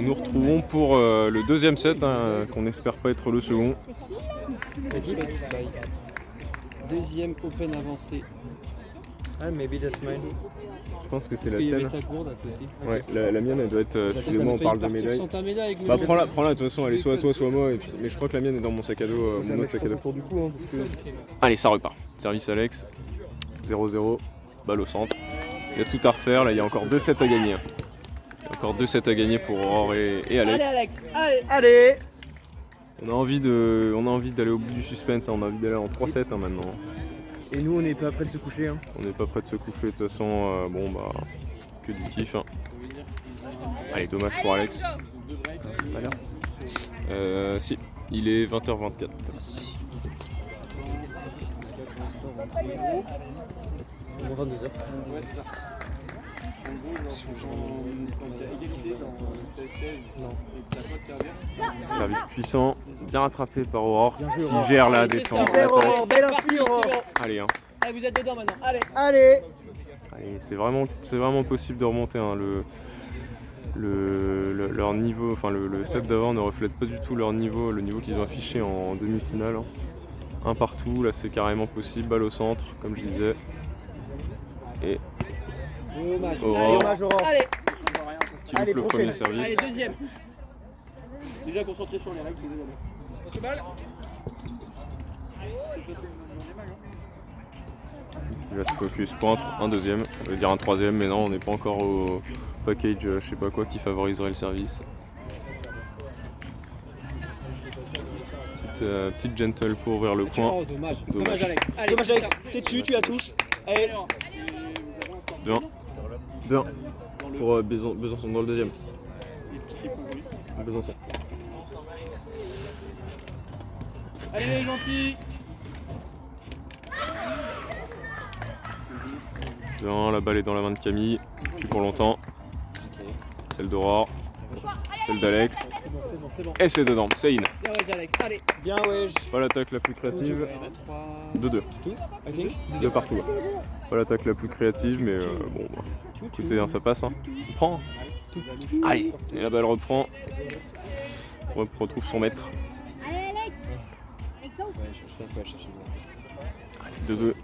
nous retrouvons pour le deuxième set, hein, qu'on espère pas être le second. Deuxième open avancé. Ah, maybe that's mine. Je pense que c'est la Parce qu'il y avait tienne. ta gourde à côté. Ouais, la mienne elle doit être. Excusez-moi, on parle de médaille. Sans ta médaille, Bah prends-la, de toute façon, elle est soit à toi, soit à moi. Et puis, mais je crois que la mienne est dans mon sac à dos, mon autre sac à dos. Autour du cou, hein, parce que... Allez, ça repart. Service Alex, 0-0, balle au centre. Il y a tout à refaire, là il y a encore 2 sets à gagner. Il y a encore 2 sets à gagner pour Aurore et Alex. Allez Alex, allez. Allez! On a envie d'aller au bout du suspense, hein. On a envie d'aller en 3 sets hein, maintenant. Et nous, on n'est pas près de se coucher. Hein. On n'est pas prêt de se coucher, de toute façon, bon bah, que du kiff. Hein. Allez, dommage pour Alex. Pas l'heure. Si, il est 20h24. Bon, 22h. Service puissant, bien rattrapé par Aurore, Bien joué, qui Aurore. gère la Allez, c'est défense. super, Super, l'attaque. Aurore, belle inspire, Aurore. Allez, hein. Allez, vous êtes dedans maintenant, allez. Allez! Allez, c'est vraiment possible de remonter. Hein. Leur niveau, enfin le set d'avant ne reflète pas du tout leur niveau, le niveau qu'ils ont affiché en demi-finale. Hein. Un partout, là c'est carrément possible, balle au centre, comme je disais. Et Dommage. Aurore. Dommage, Aurore. Allez, qui loupe Allez, le prochaine. premier service. allez, deuxième. Déjà concentré sur les règles, c'est désolé. Il va se focus pointre, un deuxième, on veut dire un troisième, mais non, on n'est pas encore au package, je sais pas quoi, qui favoriserait le service. Petite gentle pour ouvrir le point. Oh, dommage. Dommage. Dommage Alex. Allez, Dommage, Alex. T'es dessus, tu la touches. Allez. 2-1 pour Besançon dans le deuxième. Besançon. Allez les gentils. Bien, la balle est dans la main de Camille, plus pour longtemps. Celle d'Aurore, celle d'Alex, C'est bon. et c'est dedans, c'est in. Bien ouais Alex, allez. Bien, wesh. Pas l'attaque la plus créative, 2-2. I think. 2 partout. Pas l'attaque la plus créative, mais bon, bah, écoutez, hein, ça passe. Hein. On prend. Allez, et la balle reprend. On retrouve son maître. Allez Alex, avec toi. Allez, 2-2.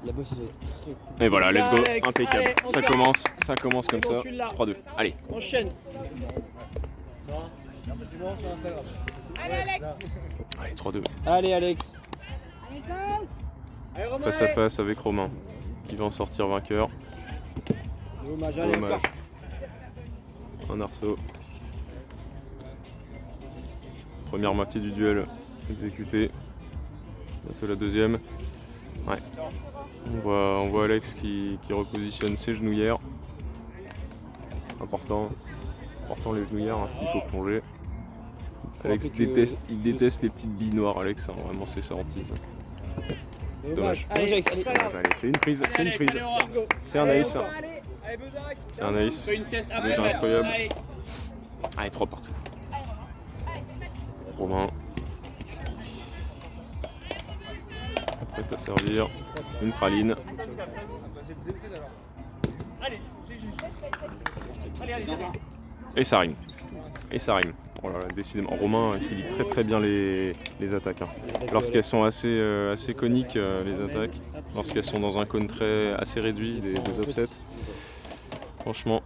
La bosse ça doit être très cool. Et voilà, let's go, Alex, impeccable. allez, Ça encore. commence comme C'est bon, ça. tu l'as. 3-2. Allez, Enchaîne. Allez Alex, allez, 3-2. Allez, Alex. allez go. Face à face avec Romain, qui va en sortir vainqueur. Dommage, allez Dommage. encore. Un arceau. Première moitié du duel exécutée. Bientôt la deuxième. Ouais. On voit Alex qui repositionne ses genouillères. Important les genouillères hein, s'il faut plonger. Alex déteste les petites billes noires, Alex, hein, vraiment c'est sa hantise. Dommage. Allez, Alex, allez. pas grave. Allez, c'est une prise. C'est un ace. C'est un ace. Fais une sieste C'est après. déjà incroyable. Allez. Allez, 3 partout. Romain. Prêt à servir. Une praline. Et ça rime. Oh là là, décidément. Romain qui lit très bien les attaques. Hein. Lorsqu'elles sont assez coniques, les attaques. Lorsqu'elles sont dans un cône assez réduit, des offsets. Franchement,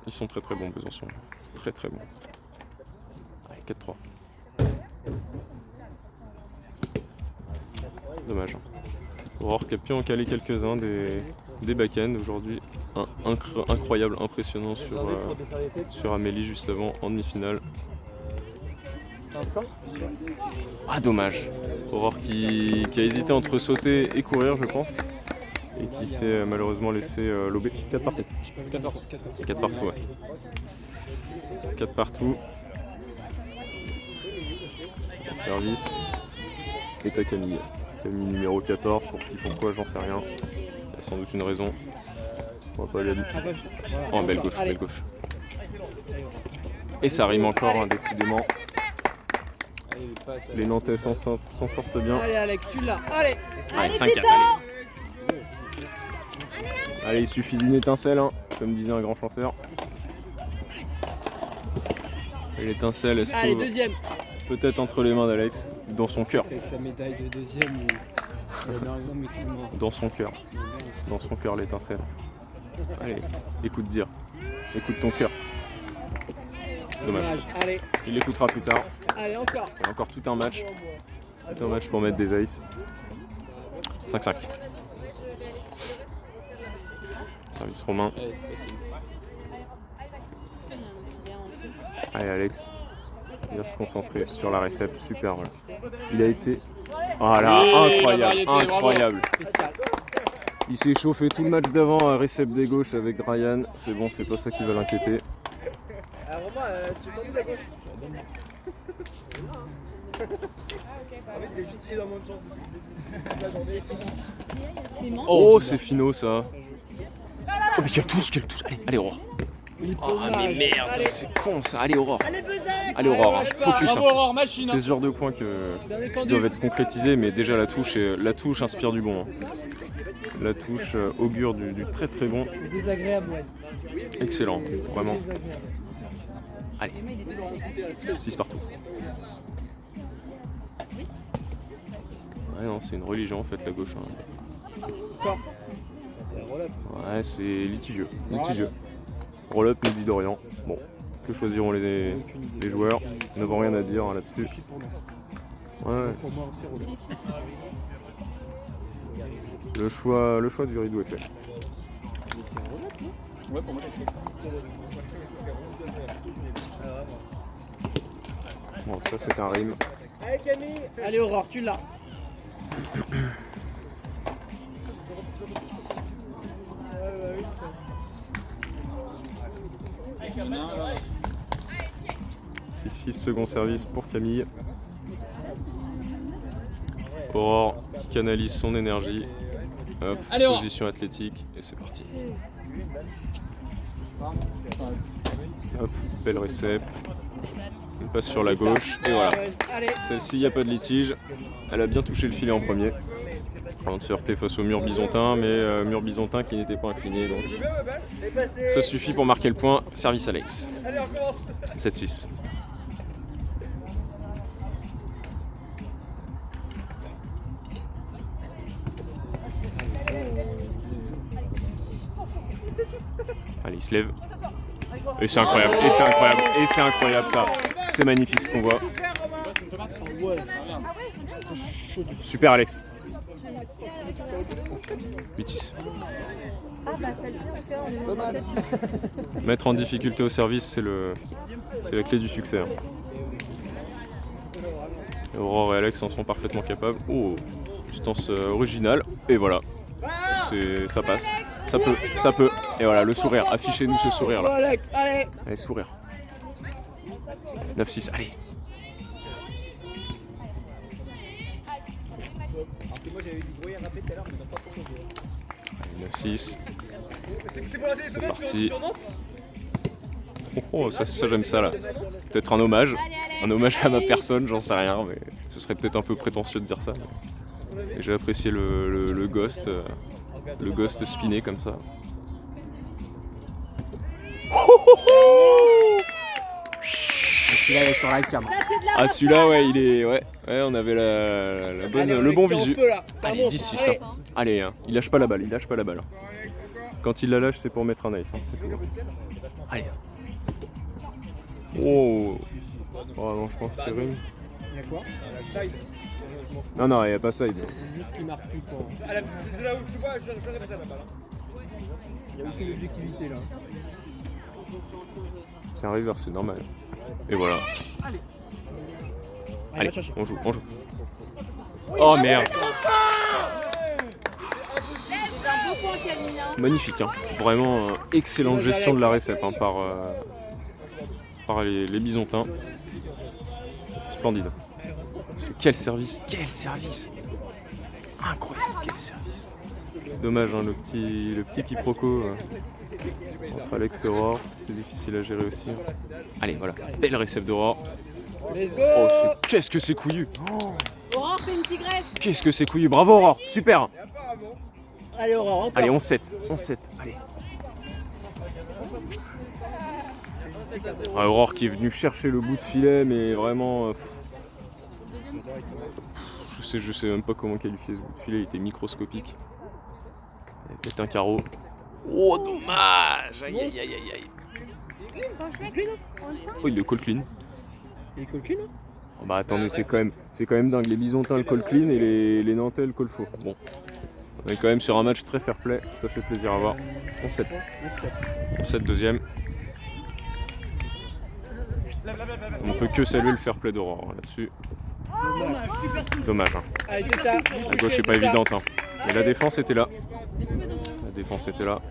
ils sont très bons, Besançon. Très bons. Allez, 4-3. Dommage. Aurore qui a pu en caler quelques-uns des back-ends aujourd'hui. Incroyable, impressionnant sur Amélie juste avant en demi-finale. Un score? Ah dommage. Aurore qui a hésité entre sauter et courir je pense. Et qui s'est malheureusement laissé lober. 4 parties. 4 partout ouais. 4 partout. Le service est à Camille. Camille numéro 14, pour qui, pourquoi, j'en sais rien. Il y a sans doute une raison. On va pas aller. Oh, belle gauche. Et ça rime encore, hein, décidément. Les Nantais s'en sortent bien. Allez Alex, tu l'as. Allez. Allez, 5-4, allez. Allez, il suffit d'une étincelle, hein, comme disait un grand chanteur. Et l'étincelle, elle se Allez, trouve deuxième. peut-être entre les mains d'Alex, dans son cœur. C'est avec sa médaille de deuxième ou. Dans son cœur. Dans son cœur, l'étincelle. Allez, écoute dire. Écoute ton cœur. Dommage. Allez, Il l'écoutera plus tard. allez, encore. Il y a encore tout un match. Tout un match pour mettre des aces. 5-5. Service romain. Allez Alex. Il va se concentrer sur la récepte. Super. Voilà. Il a été... Ah là, incroyable, incroyable. Spécial. Il s'est chauffé tout le match d'avant à récepte des gauches avec Ryan. C'est bon, c'est pas ça qui va l'inquiéter. Romain, tu es sorti de la gauche. En fait, il est juste dans mon chance depuis la journée. Oh, c'est finot ça. Oh mais quelle touche. Allez, allez Aurore. Oh mais merde, c'est con ça. Allez Aurore. Allez Aurore, focus. Bravo, Aurore, machine. C'est ce genre de points qui doivent être concrétisés, mais déjà la touche inspire du bon. La touche augure du très très bon. Désagréable, ouais. Excellent, vraiment. Allez, 6 partout. Ouais non, c'est une religion en fait la gauche. Quoi? Ouais, c'est litigieux. Roll-up, midi d'Orient. Bon, que choisiront les joueurs? Nous n'avons rien à dire hein, là-dessus. Ouais. Pour moi, c'est relou. Le choix du rideau est fait. Ouais, pour moi, Bon, ça c'est un rime. Allez Camille. Allez, Aurore, tu l'as. C'est 6 secondes service pour Camille. Aurore qui canalise son énergie. Hop, Allez, Aurore. position athlétique et c'est parti. Hop, belle récep. On passe sur la gauche et voilà. Allez. Celle-ci, il n'y a pas de litige. Elle a bien touché le filet en premier. Avant de se heurter face au mur byzantin, mais mur byzantin qui n'était pas incliné. Donc ça suffit pour marquer le point. Service Alex. Allez, on recommence. 7-6. Allez, il se lève. Et c'est incroyable, et c'est incroyable, et c'est incroyable ça. C'est magnifique ce qu'on voit. Super Alex. 8-6. Ah bah celle-ci on fait, on est dans la tête. Mettre en difficulté au service, c'est la clé du succès. Aurore et Alex en sont parfaitement capables. Oh, distance originale. Et voilà. Ça passe. Ça peut. Et voilà, le sourire. Affichez-nous ce sourire là. Allez, allez. Allez, sourire. 9-6, allez. Moi j'avais du bruit à rappeler tout à l'heure, mais pas pour aujourd'hui. Allez, 9-6. C'est parti. Oh, ça j'aime ça là. Peut-être un hommage à ma personne, j'en sais rien, mais ce serait peut-être un peu prétentieux de dire ça. Et j'ai apprécié le ghost spiné comme ça. Celui-là, il est sur la cam. Ça c'est de la Ah celui-là ouais il est ouais on avait la bonne le bon visu. Allez 10-6 hein. Allez hein. Il lâche pas la balle. Quand il la lâche c'est pour mettre un ace hein, c'est tout. Allez. Oh non je pense que c'est ring. Il y a quoi? Non il n'y a pas side. C'est juste qu'il marque plus pour. De là où tu vois, je suis passé à la balle. Il n'y a aucune objectivité là. C'est un river, c'est normal. Et voilà. Allez, va chercher. on joue. Oh merde. C'est un beau point Camille. Hein. Magnifique, hein. Vraiment excellente gestion de la récep hein, par les Byzantins. Splendide. Quel service. Incroyable, quel service. Dommage, hein, le petit quiproquo entre Alex et Aurore, c'était difficile à gérer aussi. Allez, voilà, belle récep d'Aurore. Let's go. Oh, qu'est-ce que c'est couillu. Aurore fait une tigresse. Qu'est-ce que c'est couillu. Bravo Aurore, super. Allez, Aurore, encore. Allez, 11-7, allez. Aurore qui est venu chercher le bout de filet, mais vraiment... je sais même pas comment qualifier ce bout de filet, il était microscopique. Il y a peut-être un carreau. Oh, dommage! Aïe, aïe, aïe, aïe, aïe. Oh, il le call clean. Il est call clean, hein? Oh, bah attendez, c'est quand même dingue. Les Bisontins le call clean et les Nantais le call faux. Bon, on est quand même sur un match très fair play, ça fait plaisir à voir. 11-7. 11-7 deuxième. On ne peut que saluer le fair play d'Aurore là-dessus. Dommage. Hein. Allez, c'est ça. La gauche est pas évidente. Hein. Mais la défense était là. La défense était là.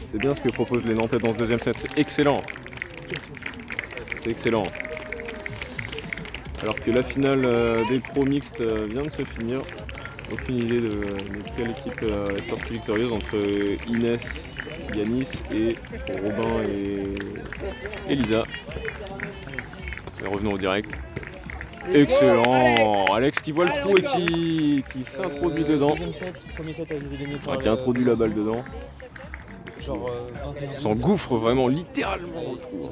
C'est bien ce que proposent les Nantais dans ce deuxième set. C'est excellent. C'est excellent. Alors que la finale des pros mixtes vient de se finir. Aucune idée de quelle équipe est sortie victorieuse entre Inès, Yanis et Robin et Elisa. Et revenons au direct. Excellent! Alex qui voit le trou et qui s'introduit dedans. Qui introduit la balle dedans. S'engouffre vraiment littéralement dans le trou.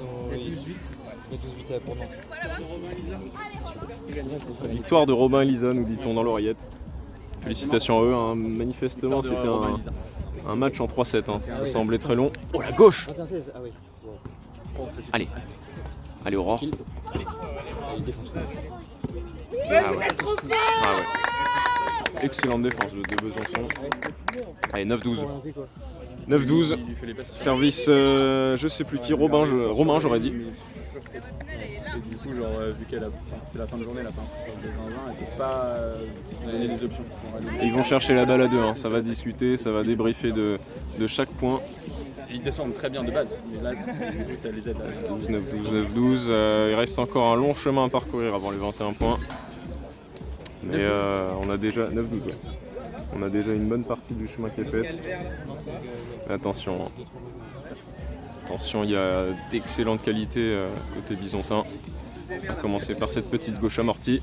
Victoire de Robin et Lisa, nous dit-on dans l'oreillette. Félicitations à eux, hein. Manifestement c'était un match en 3-7, hein. Ça semblait très long. Oh la gauche! Allez, allez Aurore. Ah ouais. Ah ouais. Excellente défense de Besançon. Allez, 9-12. 9-12. Service, je sais plus qui, Romain j'aurais dit. Et du coup, genre, vu qu'elle a c'est la fin de journée, la fin des 1-20, elle peut pas donner des options. Et ils vont chercher la balle à deux, hein. Ça va discuter, ça va débriefer de chaque point. Ils descendent très bien de base, mais là, ça les aide à... 12-9-12, il reste encore un long chemin à parcourir avant les 21 points. Mais on a déjà 9-12, ouais. On a déjà une bonne partie du chemin qui est faite. Attention, hein. Attention, il y a d'excellentes qualités côté bisontin. On va commencer par cette petite gauche amortie.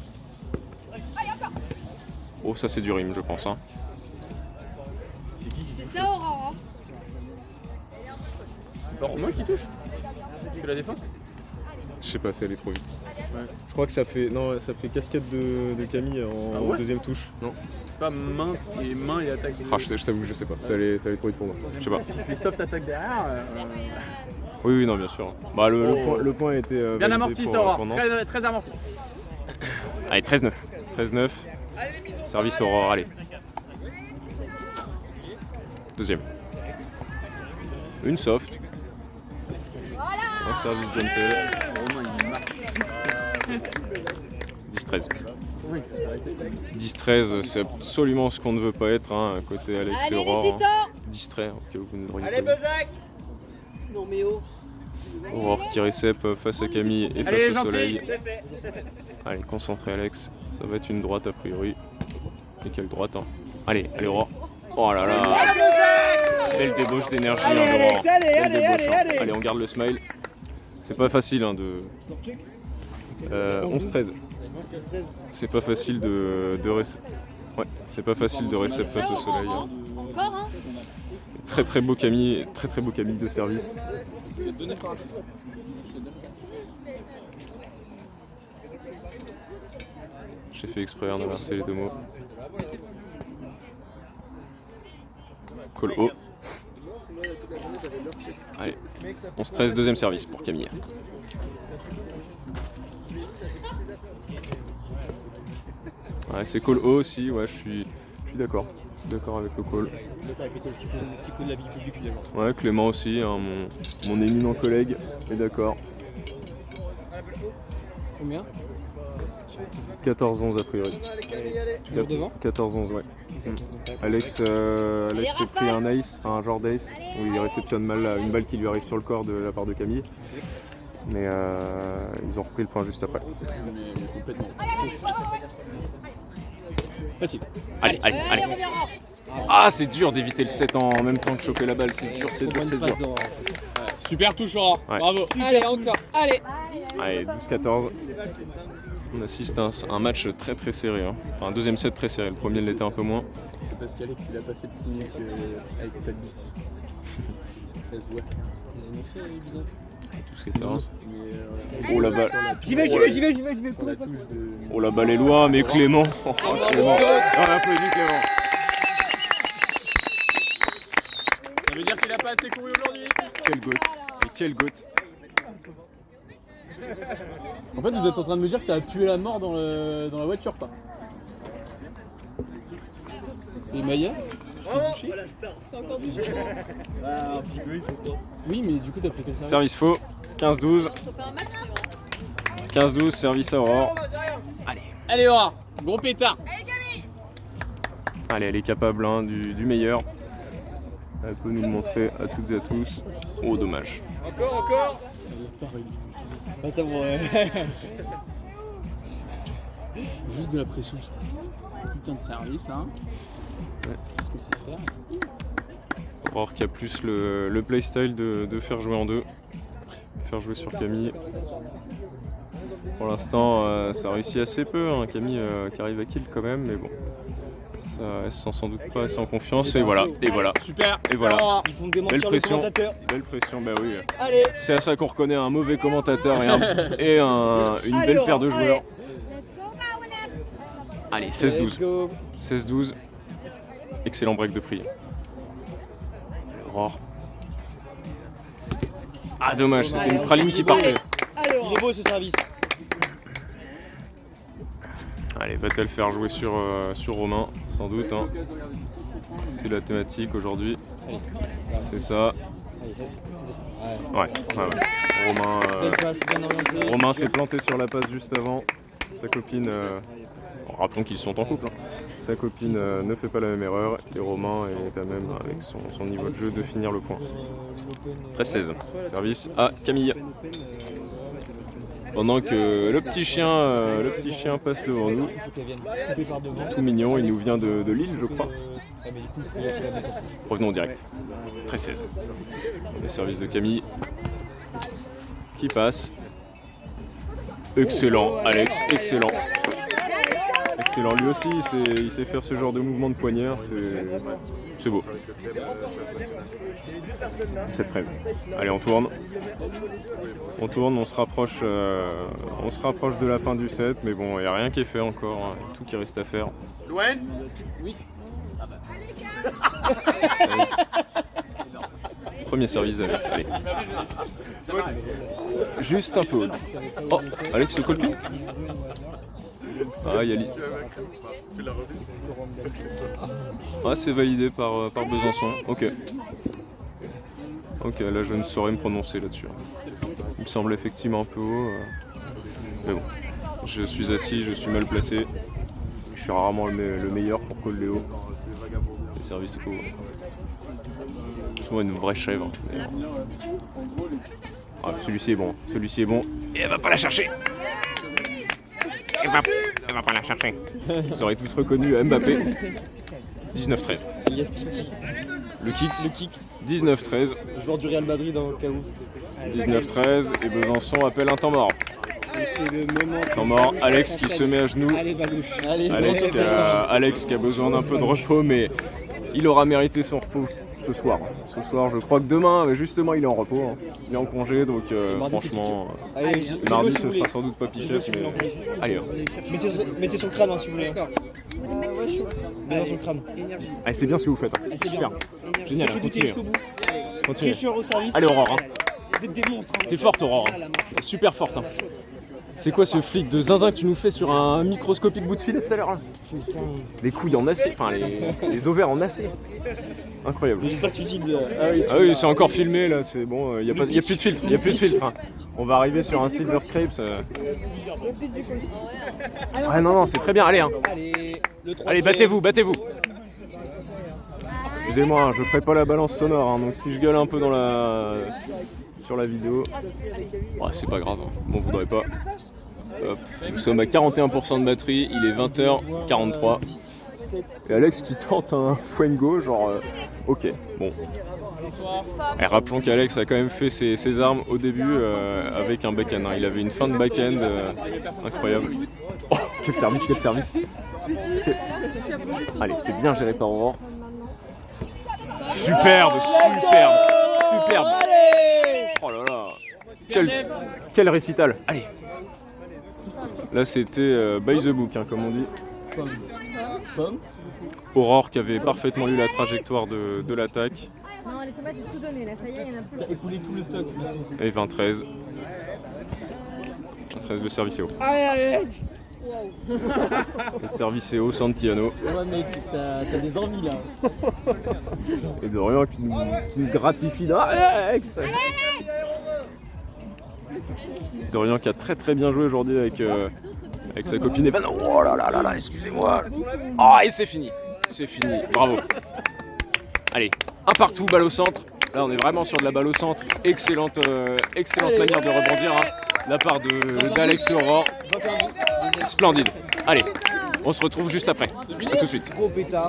Oh, ça c'est du rime, je pense. Hein. C'est ça, Aurore. C'est pas Romain qui touche? Il fait la défense? Je sais pas si elle est trop vite. Ouais. Je crois que ça fait casquette de Camille en deuxième touche. Non. C'est pas main et attaque. Ah, je t'avoue que je sais pas. Ça allait trop vite pour moi. Je sais pas. Si c'est soft attaque derrière. Oui, non, bien sûr. Bah, le point a été bien amorti, ça Aurore. Très amorti. Allez, 13-9. 13-9. Service Aurore, allez. Deuxième. Une soft. Un service d'NP. 10-13. 10-13, c'est absolument ce qu'on ne veut pas être, hein, côté Alex et Aurore. Hein. Distrait, ok, vous ne l'auriez pas. Allez, Bezac! Non, mais oh! Aurore qui récep face à Camille et face au soleil. Allez, concentré Alex, ça va être une droite a priori. Et quelle droite, hein. Allez, allez Aurore. Oh là là! Belle débauche d'énergie, hein, d'Aurore. Belle débauche, hein. Allez, on garde le smile. C'est pas facile, hein, de... 11-13. C'est pas facile de récep. Ouais, c'est pas facile de récep face au soleil. Hein. Encore, hein? Très beau Camille, très beau Camille de service. J'ai fait exprès d'inverser les deux mots. Call haut. Allez, 11-13, deuxième service pour Camille. Ouais, c'est call haut aussi, ouais, je suis d'accord. Je suis d'accord avec le call. Ouais, Clément aussi, hein, mon éminent collègue est d'accord. Combien? 14-11 a priori. 14-11, ouais. Alex s'est pris un ace, enfin un genre d'ace, où il réceptionne mal une balle qui lui arrive sur le corps de la part de Camille. Mais ils ont repris le point juste après. Mais complètement. Facile. Allez. Ah, c'est dur d'éviter le 7 en même temps que choper la balle, c'est dur. Super touche Aurore, ouais. Bravo. Allez, encore, allez. Allez, 12-14. On assiste à un match très serré. Hein. Enfin, un deuxième set très serré, le premier l'était un peu moins. C'est parce qu'Alex il a pas fait de petit nick avec Stalbis. Ça se voit. Ils en ont fait, les bisons. 14. Mais, Oh la balle. J'y vais. sur la touche de. Oh la balle est loin, mais Clément. Oh, Clément. On applaudit Clément. Ça veut dire qu'il a pas assez couru aujourd'hui. Quelle goutte. Et quelle goutte. En fait, vous êtes en train de me dire que ça a pué la mort dans la voiture, pas. Et Maya? Un petit peu, il faut pas. Oui, mais du coup, t'as pris quel service? Service faux. 15-12. Ça fait un match, Clément. 15-12, service à Aurore. Allez, Aura, gros pétard. Allez, elle est capable hein, du meilleur. Elle peut nous le montrer à toutes et à tous. Oh, dommage. Encore. Ah, ça pourrait. Juste de la pression sur putain de service là. Qu'est-ce que c'est faire? Aurore qui a plus le playstyle de faire jouer en deux. Faire jouer sur Camille. Pour l'instant, ça réussit assez peu. Hein. Camille qui arrive à kill quand même, mais bon. Ça, elle se sent sans doute pas assez en confiance. Et voilà, et voilà. Super. Et voilà. Aura. Ils font Belle démentir le pression. commentateur. Belle pression, bah oui. Allez. C'est à ça qu'on reconnaît un mauvais commentateur et une belle paire de joueurs. Allez, 16-12. 16-12. Excellent break de prix. Aurore. Ah dommage, c'était une praline qui partait. Il est beau ce service. Allez, va-t-elle faire jouer sur Romain? Sans doute. Hein. C'est la thématique aujourd'hui. C'est ça. Ouais. Romain s'est planté sur la passe juste avant. Sa copine, rappelons qu'ils sont en couple. Hein. Sa copine ne fait pas la même erreur et Romain est à même avec son niveau de jeu de finir le point. 13-16. Service à Camille. Pendant que le petit chien passe devant nous. Tout mignon, il nous vient de Lille, je crois. Revenons au direct. 13-16. Les services de Camille qui passe. Excellent, Alex, excellent. Excellent, lui aussi il sait faire ce genre de mouvement de poignard, c'est beau. 17-13. Allez, on tourne. On se rapproche de la fin du set, mais bon, il n'y a rien qui est fait encore, hein. Tout qui reste à faire. Loin. Oui. Premier service d'Alex, allez. Juste un peu haut. Oh, Alex le colpin. Ah, Yali. Ah, c'est validé par Besançon. Ok. Ok, là je ne saurais me prononcer là-dessus. Il me semble effectivement un peu haut. Mais bon, je suis assis, je suis mal placé. Je suis rarement le meilleur pour call Léo. Les services hauts. C'est moi une vraie chèvre. Ah, celui-ci est bon. Et elle va pas la chercher. Elle va pas la chercher. Vous aurez tous reconnu Mbappé. 19-13. Yes, Kiki. Le kicks. 19-13. Joueur du Real Madrid dans le cas où. 19-13 et Besançon appelle un temps mort. Et c'est le moment. Temps mort, Alex qui se met à genoux. Allez, va gauche. Allez, Alex qui a besoin d'un peu de repos, mais il aura mérité son repos ce soir. Ce soir, je crois que demain, justement, il est en repos. Hein. Il est en congé, donc franchement, Allez, mardi ce sera sans doute pas pick-up, mais allez. mettez son crâne si vous voulez. Mettez son crâne. Allez, c'est bien ce que vous faites. Hein. C'est Super. Génial, continuez. Continuez. Tricheur au service. Allez, Aurore. Hein. Vous êtes des monstres. T'es forte, Aurore. Hein. T'es super forte. Hein. C'est quoi ce flic de zinzin que tu nous fais sur un microscopique bout de filet tout à l'heure là? Les couilles en acier, enfin les ovaires en acier. Incroyable. J'espère que tu filmes. Ah oui, c'est encore filmé là, c'est bon, y a plus de filtre, hein. On va arriver sur un Silver Scrapes. Ah non, c'est très bien, allez hein. Allez, battez-vous. Excusez-moi, hein, je ferai pas la balance sonore, hein, donc si je gueule un peu sur la vidéo, c'est pas grave, hein. M'en voudrez pas. Hop. Nous sommes à 41% de batterie, il est 20h43. Et Alex qui tente un Fuengo, genre ok, bon. Et rappelons qu'Alex a quand même fait ses armes au début avec un backhand. Hein. Il avait une fin de backhand incroyable. Oh, quel service. Allez, c'est bien géré par Aurore. Superbe. Oh là là. Quel récital. Allez. Là, c'était by the book, hein, comme on dit. Pomme. Aurore qui avait parfaitement lu la trajectoire de l'attaque. Non, les tomates, j'ai tout donné là, ça y est, il y en a plus. T'as écoulé tout le stock, merci. Et 23. 23, le service est haut. Le service est haut, Santiano. Ouais, mec, t'as des envies là. Et Dorian qui nous gratifie d'Alex. Dorian qui a très bien joué aujourd'hui avec sa copine Evan. Oh là là là là, excusez-moi. Oh, et c'est fini. C'est fini, bravo. Allez, un partout, balle au centre. Là, on est vraiment sur de la balle au centre. Excellente manière de rebondir hein, de la part d'Alex et Aurore. Splendide. Allez, on se retrouve juste après. A tout de suite. Gros pétard.